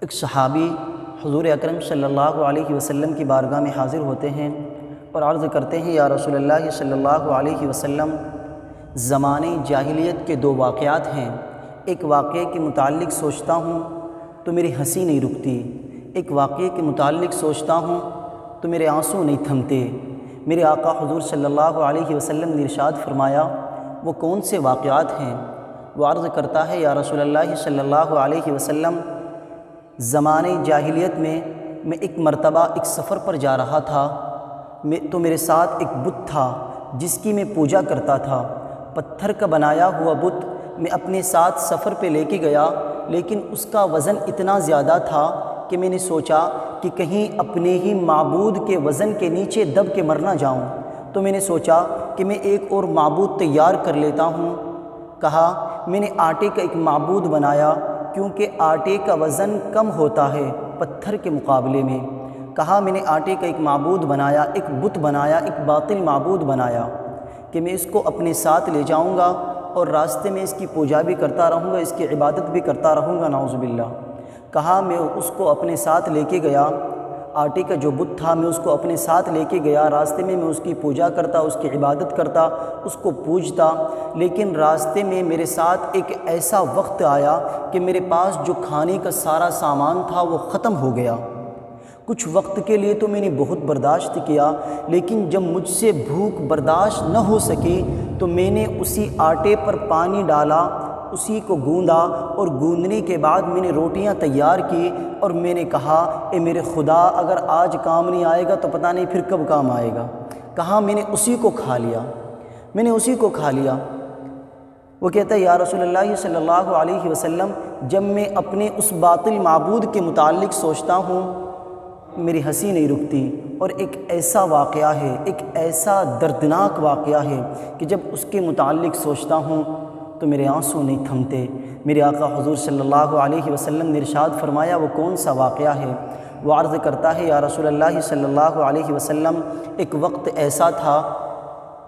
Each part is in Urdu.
ایک صحابی حضور اکرم صلی اللہ علیہ وسلم کی بارگاہ میں حاضر ہوتے ہیں اور عرض کرتے ہیں، یا رسول اللہ صلی اللہ علیہ وسلم، زمانے جاہلیت کے دو واقعات ہیں۔ ایک واقعے کے متعلق سوچتا ہوں تو میری ہنسی نہیں رکتی، ایک واقعے کے متعلق سوچتا ہوں تو میرے آنسو نہیں تھمتے۔ میرے آقا حضور صلی اللہ علیہ وسلم نے ارشاد فرمایا، وہ کون سے واقعات ہیں؟ وہ عرض کرتا ہے، یا رسول اللہ صلی اللہ علیہ وسلم، زمانے جاہلیت میں ایک مرتبہ ایک سفر پر جا رہا تھا تو میرے ساتھ ایک بت تھا جس کی میں پوجا کرتا تھا۔ پتھر کا بنایا ہوا بت میں اپنے ساتھ سفر پہ لے کے گیا، لیکن اس کا وزن اتنا زیادہ تھا کہ میں نے سوچا کہ کہیں اپنے ہی معبود کے وزن کے نیچے دب کے مر نہ جاؤں، تو میں نے سوچا کہ میں ایک اور معبود تیار کر لیتا ہوں۔ کہا میں نے آٹے کا ایک معبود بنایا، کیونکہ آٹے کا وزن کم ہوتا ہے پتھر کے مقابلے میں۔ کہا میں نے آٹے کا ایک معبود بنایا، ایک بت بنایا، ایک باطل معبود بنایا کہ میں اس کو اپنے ساتھ لے جاؤں گا اور راستے میں اس کی پوجا بھی کرتا رہوں گا، اس کی عبادت بھی کرتا رہوں گا، نعوذ باللہ۔ کہا میں اس کو اپنے ساتھ لے کے گیا، آٹے کا جو بت تھا میں اس کو اپنے ساتھ لے کے گیا، راستے میں اس کی پوجا کرتا، اس کی عبادت کرتا، اس کو پوجتا، لیکن راستے میں میرے ساتھ ایک ایسا وقت آیا کہ میرے پاس جو کھانے کا سارا سامان تھا وہ ختم ہو گیا۔ کچھ وقت کے لیے تو میں نے بہت برداشت کیا، لیکن جب مجھ سے بھوک برداشت نہ ہو سکی تو میں نے اسی آٹے پر پانی ڈالا، اسی کو گوندا، اور گوندنے کے بعد میں نے روٹیاں تیار کی اور میں نے کہا، اے میرے خدا، اگر آج کام نہیں آئے گا تو پتہ نہیں پھر کب کام آئے گا۔ کہا میں نے اسی کو کھا لیا، میں نے اسی کو کھا لیا۔ وہ کہتا ہے، یا رسول اللہ صلی اللہ علیہ وسلم، جب میں اپنے اس باطل معبود کے متعلق سوچتا ہوں میری ہنسی نہیں رکتی، اور ایک ایسا واقعہ ہے، ایک ایسا دردناک واقعہ ہے کہ جب اس کے متعلق سوچتا ہوں تو میرے آنسو نہیں تھمتے۔ میرے آقا حضور صلی اللہ علیہ وسلم نے ارشاد فرمایا، وہ کون سا واقعہ ہے؟ وہ عرض کرتا ہے، یا رسول اللہ صلی اللہ علیہ وسلم، ایک وقت ایسا تھا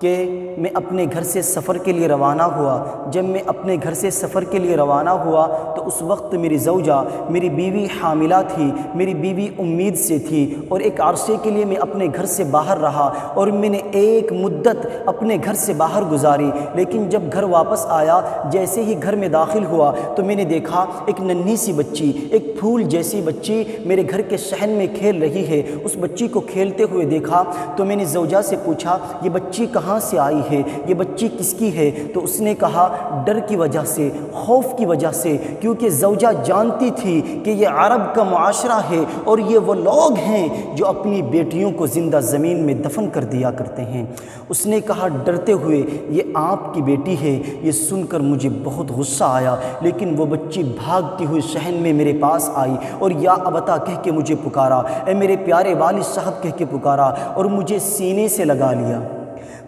کہ میں اپنے گھر سے سفر کے لیے روانہ ہوا۔ جب میں اپنے گھر سے سفر کے لیے روانہ ہوا تو اس وقت میری زوجہ، میری بیوی حاملہ تھی، میری بیوی امید سے تھی، اور ایک عرصے کے لیے میں اپنے گھر سے باہر رہا اور میں نے ایک مدت اپنے گھر سے باہر گزاری، لیکن جب گھر واپس آیا، جیسے ہی گھر میں داخل ہوا تو میں نے دیکھا ایک ننھی سی بچی، ایک پھول جیسی بچی میرے گھر کے صحن میں کھیل رہی ہے۔ اس بچی کو کھیلتے ہوئے دیکھا تو میں نے زوجہ سے پوچھا، یہ بچی کہاں سے آئی ہے؟ یہ بچی کس کی ہے؟ تو اس نے کہا، ڈر کی وجہ سے، خوف کی وجہ سے، کیونکہ زوجہ جانتی تھی کہ یہ عرب کا معاشرہ ہے اور یہ وہ لوگ ہیں جو اپنی بیٹیوں کو زندہ زمین میں دفن کر دیا کرتے ہیں۔ اس نے کہا ڈرتے ہوئے، یہ آپ کی بیٹی ہے۔ یہ سن کر مجھے بہت غصہ آیا، لیکن وہ بچی بھاگتی ہوئی صحن میں میرے پاس آئی اور یا ابتا کہہ کے مجھے پکارا، اے میرے پیارے والد صاحب کہہ کے پکارا، اور مجھے سینے سے لگا لیا،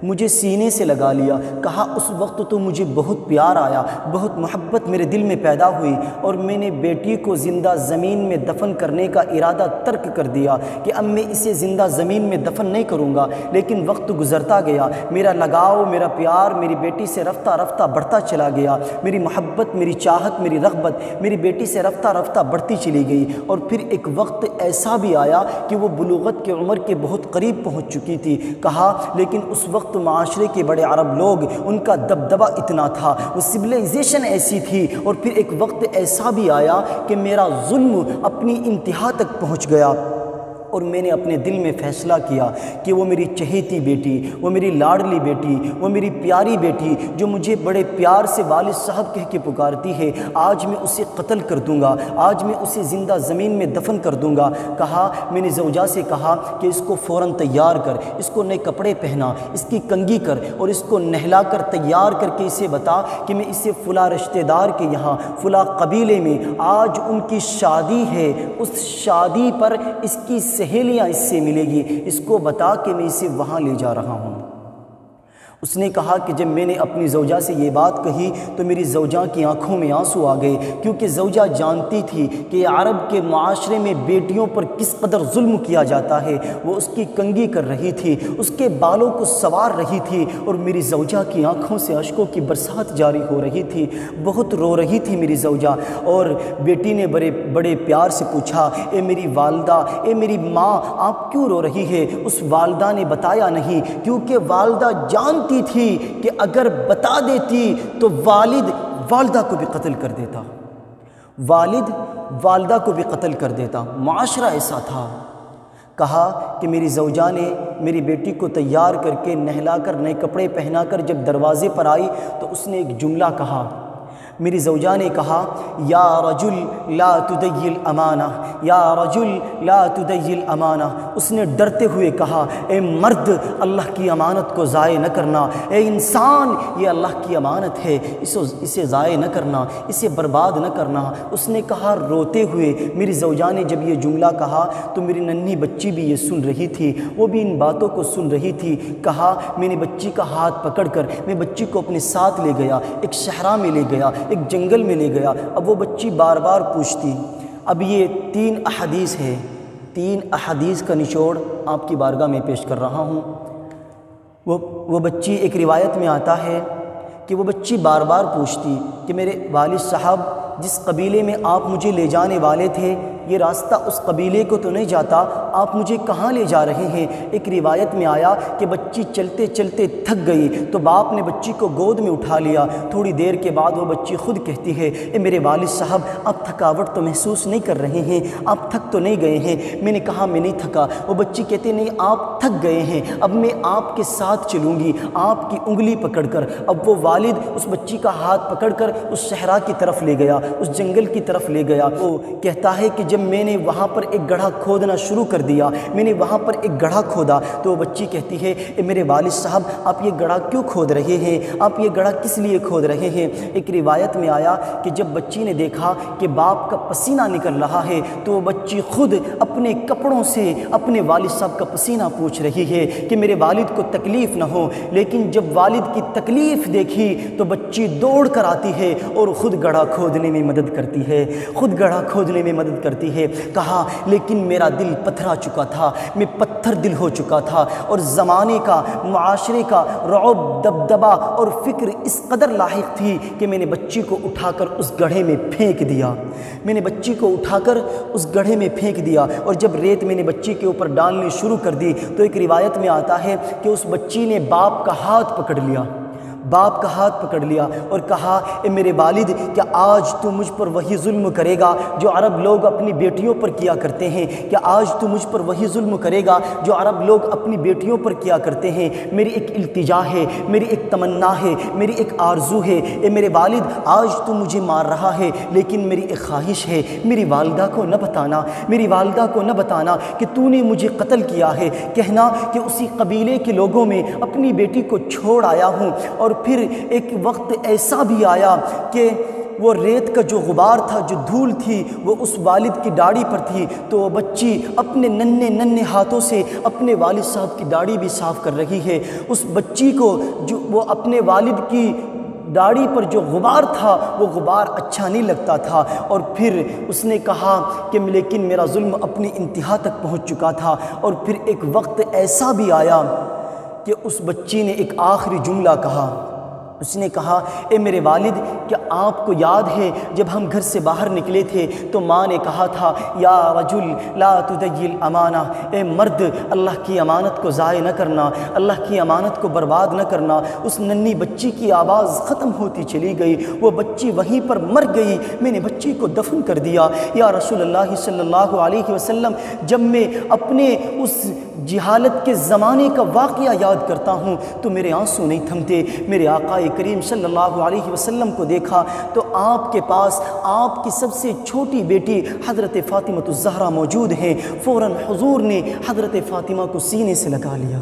مجھے سینے سے لگا لیا۔ کہا اس وقت تو مجھے بہت پیار آیا، بہت محبت میرے دل میں پیدا ہوئی، اور میں نے بیٹی کو زندہ زمین میں دفن کرنے کا ارادہ ترک کر دیا کہ اب میں اسے زندہ زمین میں دفن نہیں کروں گا۔ لیکن وقت گزرتا گیا، میرا لگاؤ، میرا پیار میری بیٹی سے رفتہ رفتہ بڑھتا چلا گیا، میری محبت، میری چاہت، میری رغبت میری بیٹی سے رفتہ رفتہ بڑھتی چلی گئی، اور پھر ایک وقت ایسا بھی آیا کہ وہ بلوغت کی عمر کے بہت قریب پہنچ چکی تھی۔ کہا لیکن اس وقت معاشرے کے بڑے عرب لوگ، ان کا دبدبہ اتنا تھا، وہ سویلائزیشن ایسی تھی، اور پھر ایک وقت ایسا بھی آیا کہ میرا ظلم اپنی انتہا تک پہنچ گیا، اور میں نے اپنے دل میں فیصلہ کیا کہ وہ میری چہیتی بیٹی، وہ میری لاڈلی بیٹی، وہ میری پیاری بیٹی جو مجھے بڑے پیار سے والد صاحب کہہ کے پکارتی ہے، آج میں اسے قتل کر دوں گا، آج میں اسے زندہ زمین میں دفن کر دوں گا۔ کہا میں نے زوجہ سے کہا کہ اس کو فوراً تیار کر، اس کو نئے کپڑے پہنا، اس کی کنگھی کر، اور اس کو نہلا کر تیار کر کے اسے بتا کہ میں اسے فلاں رشتہ دار کے یہاں، فلاں قبیلے میں آج ان کی شادی ہے، اس شادی پر اس کی سہیلیاں اس سے ملے گی، اس کو بتا کہ میں اسے وہاں لے جا رہا ہوں۔ اس نے کہا کہ جب میں نے اپنی زوجہ سے یہ بات کہی تو میری زوجہ کی آنکھوں میں آنسو آ گئے، کیونکہ زوجہ جانتی تھی کہ عرب کے معاشرے میں بیٹیوں پر کس قدر ظلم کیا جاتا ہے۔ وہ اس کی کنگھی کر رہی تھی، اس کے بالوں کو سنوار رہی تھی، اور میری زوجہ کی آنکھوں سے اشکوں کی برسات جاری ہو رہی تھی۔ بہت رو رہی تھی میری زوجہ، اور بیٹی نے بڑے پیار سے پوچھا، اے میری والدہ، اے میری ماں، آپ کیوں رو رہی ہے؟ اس والدہ نے بتایا نہیں، کیونکہ والدہ جانتی تھی کہ اگر بتا دیتی تو والد والدہ کو بھی قتل کر دیتا، والد والدہ کو بھی قتل کر دیتا۔ معاشرہ ایسا تھا۔ کہا کہ میری زوجہ نے میری بیٹی کو تیار کر کے نہلا کر نئے کپڑے پہنا کر جب دروازے پر آئی تو اس نے ایک جملہ کہا۔ میری زوجہ نے کہا، یا رجل لا تدی الامانہ، یا رجل لا تدی الامانہ۔ اس نے ڈرتے ہوئے کہا، اے مرد، اللہ کی امانت کو ضائع نہ کرنا، اے انسان، یہ اللہ کی امانت ہے، اسے ضائع نہ کرنا، اسے برباد نہ کرنا۔ اس نے کہا روتے ہوئے۔ میری زوجہ نے جب یہ جملہ کہا تو میری ننھی بچی بھی یہ سن رہی تھی، وہ بھی ان باتوں کو سن رہی تھی۔ کہا، میں نے بچی کا ہاتھ پکڑ کر میں بچی کو اپنے ساتھ لے گیا، ایک صحرا میں لے گیا، ایک جنگل میں لے گیا۔ اب وہ بچی بار بار پوچھتی۔ اب یہ 3 احادیث ہے، 3 احادیث کا نچوڑ آپ کی بارگاہ میں پیش کر رہا ہوں۔ وہ بچی، ایک روایت میں آتا ہے کہ وہ بچی بار بار پوچھتی کہ میرے والد صاحب، جس قبیلے میں آپ مجھے لے جانے والے تھے، یہ راستہ اس قبیلے کو تو نہیں جاتا، آپ مجھے کہاں لے جا رہے ہیں؟ ایک روایت میں آیا کہ بچی چلتے چلتے تھک گئی تو باپ نے بچی کو گود میں اٹھا لیا۔ تھوڑی دیر کے بعد وہ بچی خود کہتی ہے، اے میرے والد صاحب، آپ تھکاوٹ تو محسوس نہیں کر رہے ہیں؟ آپ تھک تو نہیں گئے ہیں؟ میں نے کہا میں نہیں تھکا۔ وہ بچی کہتے نہیں، آپ تھک گئے ہیں، اب میں آپ کے ساتھ چلوں گی، آپ کی انگلی پکڑ کر۔ اب وہ والد اس بچی کا ہاتھ پکڑ کر اس صحرا کی طرف لے گیا، اس جنگل کی طرف لے گیا۔ وہ کہتا ہے کہ جب میں نے وہاں پر ایک گڑھا کھودنا شروع کر دیا، میں نے وہاں پر ایک گڑھا کھودا تو وہ بچی کہتی ہے، اے میرے والد صاحب، آپ یہ گڑھا کیوں کھود رہے ہیں؟ آپ یہ گڑھا کس لیے کھود رہے ہیں؟ ایک روایت میں آیا کہ جب بچی نے دیکھا کہ باپ کا پسینہ نکل رہا ہے تو وہ بچی خود اپنے کپڑوں سے اپنے والد صاحب کا پسینہ پوچھ رہی ہے کہ میرے والد کو تکلیف نہ ہو۔ لیکن جب والد کی تکلیف دیکھی تو بچی دوڑ کر آتی ہے اور خود گڑھا کھودنے میں مدد کرتی ہے، خود گڑھا کھودنے میں مدد کرتی ہے۔ کہا، لیکن میرا دل پتھرا چکا تھا، میں پتھر دل ہو چکا تھا، اور زمانے کا، معاشرے کا رعب، دبدبا اور فکر اس قدر لاحق تھی کہ میں نے بچی کو اٹھا کر اس گڑھے میں پھینک دیا۔ میں نے بچی کو اٹھا کر اس گڑھے میں پھینک دیا، اور جب ریت میں نے بچی کے اوپر ڈالنی شروع کر دی تو ایک روایت میں آتا ہے کہ اس بچی نے باپ کا ہاتھ پکڑ لیا، باپ کا ہاتھ پکڑ لیا اور کہا، اے میرے والد، کیا آج تو مجھ پر وہی ظلم کرے گا جو عرب لوگ اپنی بیٹیوں پر کیا کرتے ہیں؟ کیا آج تو مجھ پر وہی ظلم کرے گا جو عرب لوگ اپنی بیٹیوں پر کیا کرتے ہیں؟ میری ایک التجا ہے، میری ایک تمنا ہے، میری ایک آرزو ہے، اے میرے والد، آج تو مجھے مار رہا ہے، لیکن میری ایک خواہش ہے، میری والدہ کو نہ بتانا، میری والدہ کو نہ بتانا کہ تو نے مجھے قتل کیا ہے، کہنا کہ اسی قبیلے کے لوگوں میں اپنی بیٹی کو چھوڑ آیا ہوں۔ اور پھر ایک وقت ایسا بھی آیا کہ وہ ریت کا جو غبار تھا، جو دھول تھی، وہ اس والد کی داڑھی پر تھی، تو وہ بچی اپنے ننھے ہاتھوں سے اپنے والد صاحب کی داڑھی بھی صاف کر رہی ہے۔ اس بچی کو جو وہ اپنے والد کی داڑھی پر جو غبار تھا، وہ غبار اچھا نہیں لگتا تھا، اور پھر اس نے کہا کہ لیکن میرا ظلم اپنی انتہا تک پہنچ چکا تھا۔ اور پھر ایک وقت ایسا بھی آیا کہ اس بچی نے ایک آخری جملہ کہا۔ اس نے کہا، اے میرے والد، کیا آپ کو یاد ہے جب ہم گھر سے باہر نکلے تھے تو ماں نے کہا تھا، یا رجل لا تدی الامانہ، اے مرد، اللہ کی امانت کو ضائع نہ کرنا، اللہ کی امانت کو برباد نہ کرنا۔ اس ننھی بچی کی آواز ختم ہوتی چلی گئی، وہ بچی وہیں پر مر گئی۔ میں نے بچی کو دفن کر دیا۔ یا رسول اللہ صلی اللہ علیہ وسلم، جب میں اپنے اس جہالت کے زمانے کا واقعہ یاد کرتا ہوں تو میرے آنسو نہیں تھمتے۔ میرے آقا کریم صلی اللہ علیہ وسلم کو دیکھا تو آپ کے پاس آپ کی سب سے چھوٹی بیٹی حضرت فاطمہ الزہرا موجود ہیں۔ فوراً حضور نے حضرت فاطمہ کو سینے سے لگا لیا،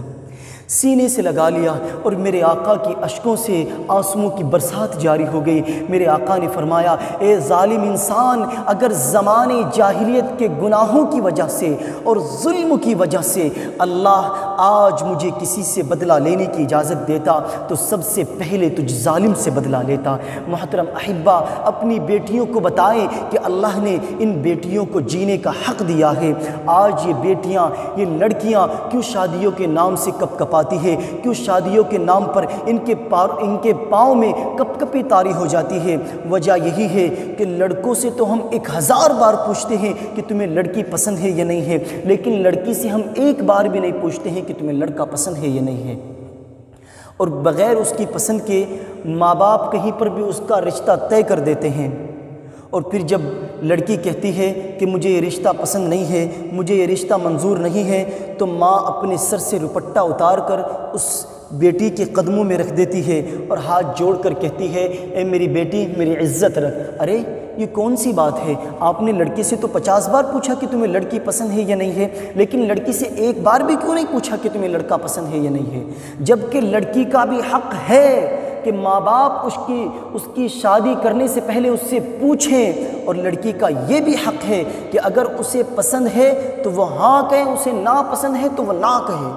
سینے سے لگا لیا اور میرے آقا کی اشکوں سے آنسوؤں کی برسات جاری ہو گئی۔ میرے آقا نے فرمایا، اے ظالم انسان، اگر زمانے جاہلیت کے گناہوں کی وجہ سے اور ظلم کی وجہ سے اللہ آج مجھے کسی سے بدلہ لینے کی اجازت دیتا تو سب سے پہلے تجھ ظالم سے بدلہ لیتا۔ محترم احبہ، اپنی بیٹیوں کو بتائیں کہ اللہ نے ان بیٹیوں کو جینے کا حق دیا ہے۔ آج یہ بیٹیاں، یہ لڑکیاں کیوں شادیوں کے نام سے کپ کپاتی ہے؟ کیوں شادیوں کے نام پر ان کے پاؤں میں کپ کپی طاری ہو جاتی ہے؟ وجہ یہی ہے کہ لڑکوں سے تو ہم 1000 بار پوچھتے ہیں کہ تمہیں لڑکی پسند ہے یا نہیں ہے، لیکن لڑکی سے ہم ایک بار بھی نہیں پوچھتے ہیں کہ تمہیں لڑکا پسند ہے یا نہیں ہے۔ اور بغیر اس کی پسند کے ماں باپ کہیں پر بھی اس کا رشتہ طے کر دیتے ہیں، اور پھر جب لڑکی کہتی ہے کہ مجھے یہ رشتہ پسند نہیں ہے، مجھے یہ رشتہ منظور نہیں ہے، تو ماں اپنے سر سے دوپٹہ اتار کر اس بیٹی کے قدموں میں رکھ دیتی ہے اور ہاتھ جوڑ کر کہتی ہے، اے میری بیٹی، میری عزت رکھ۔ ارے یہ کون سی بات ہے؟ آپ نے لڑکی سے تو 50 بار پوچھا کہ تمہیں لڑکی پسند ہے یا نہیں ہے، لیکن لڑکی سے ایک بار بھی کیوں نہیں پوچھا کہ تمہیں لڑکا پسند ہے یا نہیں ہے؟ جبکہ لڑکی کا بھی حق ہے کہ ماں باپ اس کی شادی کرنے سے پہلے اس سے پوچھیں، اور لڑکی کا یہ بھی حق ہے کہ اگر اسے پسند ہے تو وہ ہاں کہے، اسے ناپسند ہے تو وہ نہ کہے۔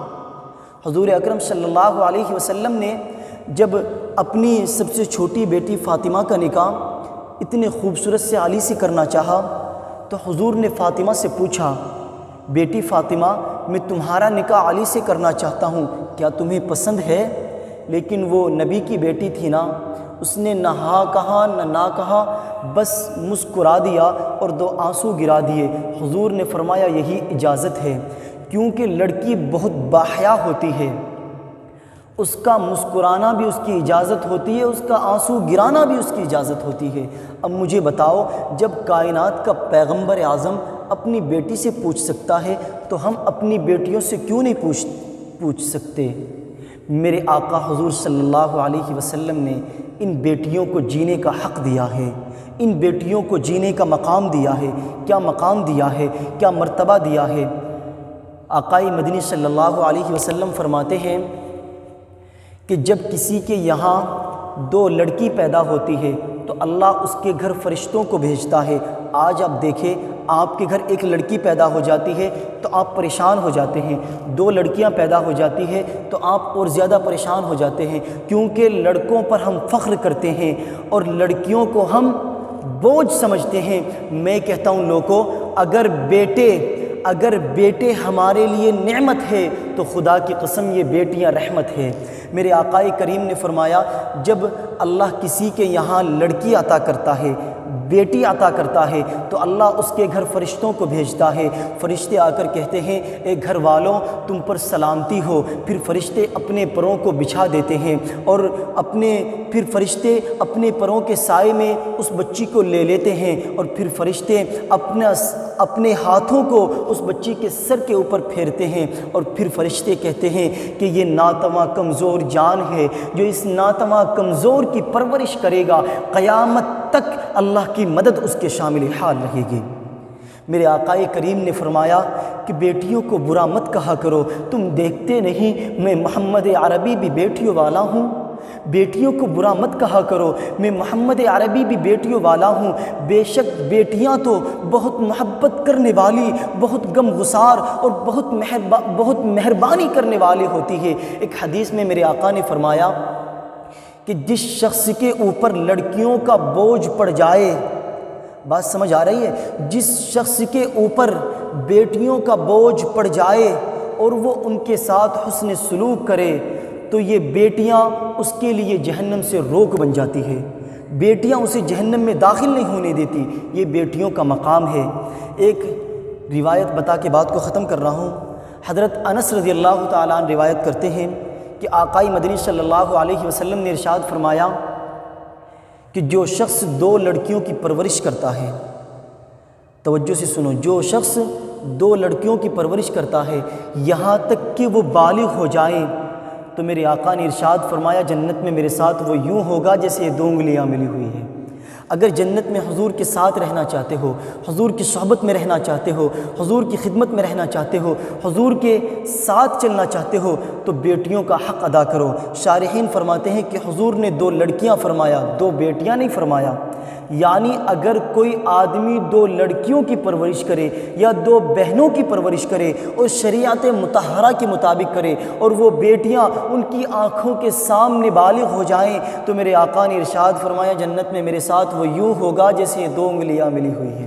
حضور اکرم صلی اللہ علیہ وسلم نے جب اپنی سب سے چھوٹی بیٹی فاطمہ کا نکاح اتنے خوبصورت سے علی سے کرنا چاہا تو حضور نے فاطمہ سے پوچھا، بیٹی فاطمہ، میں تمہارا نکاح علی سے کرنا چاہتا ہوں، کیا تمہیں پسند ہے؟ لیکن وہ نبی کی بیٹی تھی نا، اس نے نہ ہاں کہا نہ کہا، بس مسکرا دیا اور 2 آنسو گرا دیے۔ حضور نے فرمایا یہی اجازت ہے، کیونکہ لڑکی بہت باحیا ہوتی ہے، اس کا مسکرانا بھی اس کی اجازت ہوتی ہے، اس کا آنسو گرانا بھی اس کی اجازت ہوتی ہے۔ اب مجھے بتاؤ، جب کائنات کا پیغمبر اعظم اپنی بیٹی سے پوچھ سکتا ہے تو ہم اپنی بیٹیوں سے کیوں نہیں پوچھ سکتے؟ میرے آقا حضور صلی اللہ علیہ وسلم نے ان بیٹیوں کو جینے کا حق دیا ہے، ان بیٹیوں کو جینے کا مقام دیا ہے۔ کیا مقام دیا ہے؟ کیا مرتبہ دیا ہے؟ آقا مدنی صلی اللہ علیہ وسلم فرماتے ہیں کہ جب کسی کے یہاں 2 لڑکی پیدا ہوتی ہے تو اللہ اس کے گھر فرشتوں کو بھیجتا ہے۔ آج آپ دیکھیں، آپ کے گھر 1 لڑکی پیدا ہو جاتی ہے تو آپ پریشان ہو جاتے ہیں، 2 لڑکیاں پیدا ہو جاتی ہے تو آپ اور زیادہ پریشان ہو جاتے ہیں، کیونکہ لڑکوں پر ہم فخر کرتے ہیں اور لڑکیوں کو ہم بوجھ سمجھتے ہیں۔ میں کہتا ہوں لوگوں، اگر بیٹے ہمارے لیے نعمت ہے تو خدا کی قسم یہ بیٹیاں رحمت ہے۔ میرے آقا کریم نے فرمایا، جب اللہ کسی کے یہاں لڑکی عطا کرتا ہے، بیٹی عطا کرتا ہے تو اللہ اس کے گھر فرشتوں کو بھیجتا ہے۔ فرشتے آ کر کہتے ہیں، اے گھر والوں، تم پر سلامتی ہو۔ پھر فرشتے اپنے پروں کو بچھا دیتے ہیں اور پھر فرشتے اپنے پروں کے سائے میں اس بچی کو لے لیتے ہیں، اور پھر فرشتے اپنے ہاتھوں کو اس بچی کے سر کے اوپر پھیرتے ہیں، اور پھر فرشتے کہتے ہیں کہ یہ ناتواں کمزور جان ہے، جو اس ناتواں کمزور کی پرورش کرے گا، قیامت تک اللہ کی مدد اس کے شامل حال رہے گی۔ میرے آقا کریم نے فرمایا کہ بیٹیوں کو برا مت کہا کرو، تم دیکھتے نہیں میں محمد عربی بھی بیٹیوں والا ہوں؟ بیٹیوں کو برا مت کہا کرو، میں محمد عربی بھی بیٹیوں والا ہوں۔ بے شک بیٹیاں تو بہت محبت کرنے والی، بہت غم گسار اور بہت مہربانی کرنے والی ہوتی ہے۔ ایک حدیث میں میرے آقا نے فرمایا کہ جس شخص کے اوپر لڑکیوں کا بوجھ پڑ جائے، بات سمجھ آ رہی ہے؟ جس شخص کے اوپر بیٹیوں کا بوجھ پڑ جائے اور وہ ان کے ساتھ حسن سلوک کرے تو یہ بیٹیاں اس کے لیے جہنم سے روک بن جاتی ہے، بیٹیاں اسے جہنم میں داخل نہیں ہونے دیتی۔ یہ بیٹیوں کا مقام ہے۔ ایک روایت بتا کے بات کو ختم کر رہا ہوں۔ حضرت انس رضی اللہ تعالیٰ عنہ روایت کرتے ہیں کہ آقا مدنی صلی اللہ علیہ وسلم نے ارشاد فرمایا کہ جو شخص 2 لڑکیوں کی پرورش کرتا ہے، توجہ سے سنو، جو شخص 2 لڑکیوں کی پرورش کرتا ہے یہاں تک کہ وہ بالغ ہو جائیں، تو میرے آقا نے ارشاد فرمایا جنت میں میرے ساتھ وہ یوں ہوگا جیسے یہ 2 انگلیاں ملی ہوئی ہیں۔ اگر جنت میں حضور کے ساتھ رہنا چاہتے ہو، حضور کی صحبت میں رہنا چاہتے ہو، حضور کی خدمت میں رہنا چاہتے ہو، حضور کے ساتھ چلنا چاہتے ہو تو بیٹیوں کا حق ادا کرو۔ شارحین فرماتے ہیں کہ حضور نے 2 لڑکیاں فرمایا، 2 بیٹیاں نہیں فرمایا، یعنی اگر کوئی آدمی 2 لڑکیوں کی پرورش کرے یا 2 بہنوں کی پرورش کرے اور شریعت مطہرہ کے مطابق کرے اور وہ بیٹیاں ان کی آنکھوں کے سامنے بالغ ہو جائیں تو میرے آقا نے ارشاد فرمایا جنت میں میرے ساتھ وہ یوں ہوگا جیسے 2 انگلیاں ملی ہوئی ہیں،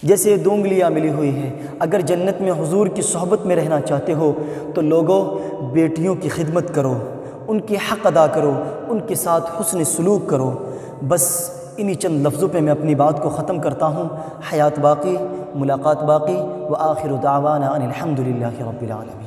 جیسے 2 انگلیاں ملی ہوئی ہیں۔ اگر جنت میں حضور کی صحبت میں رہنا چاہتے ہو تو لوگوں بیٹیوں کی خدمت کرو، ان کے حق ادا کرو، ان کے ساتھ حسن سلوک کرو۔ بس انہی چند لفظوں پہ میں اپنی بات کو ختم کرتا ہوں۔ حیات باقی، ملاقات باقی، وآخر دعوانا ان الحمد للہ رب العالمین۔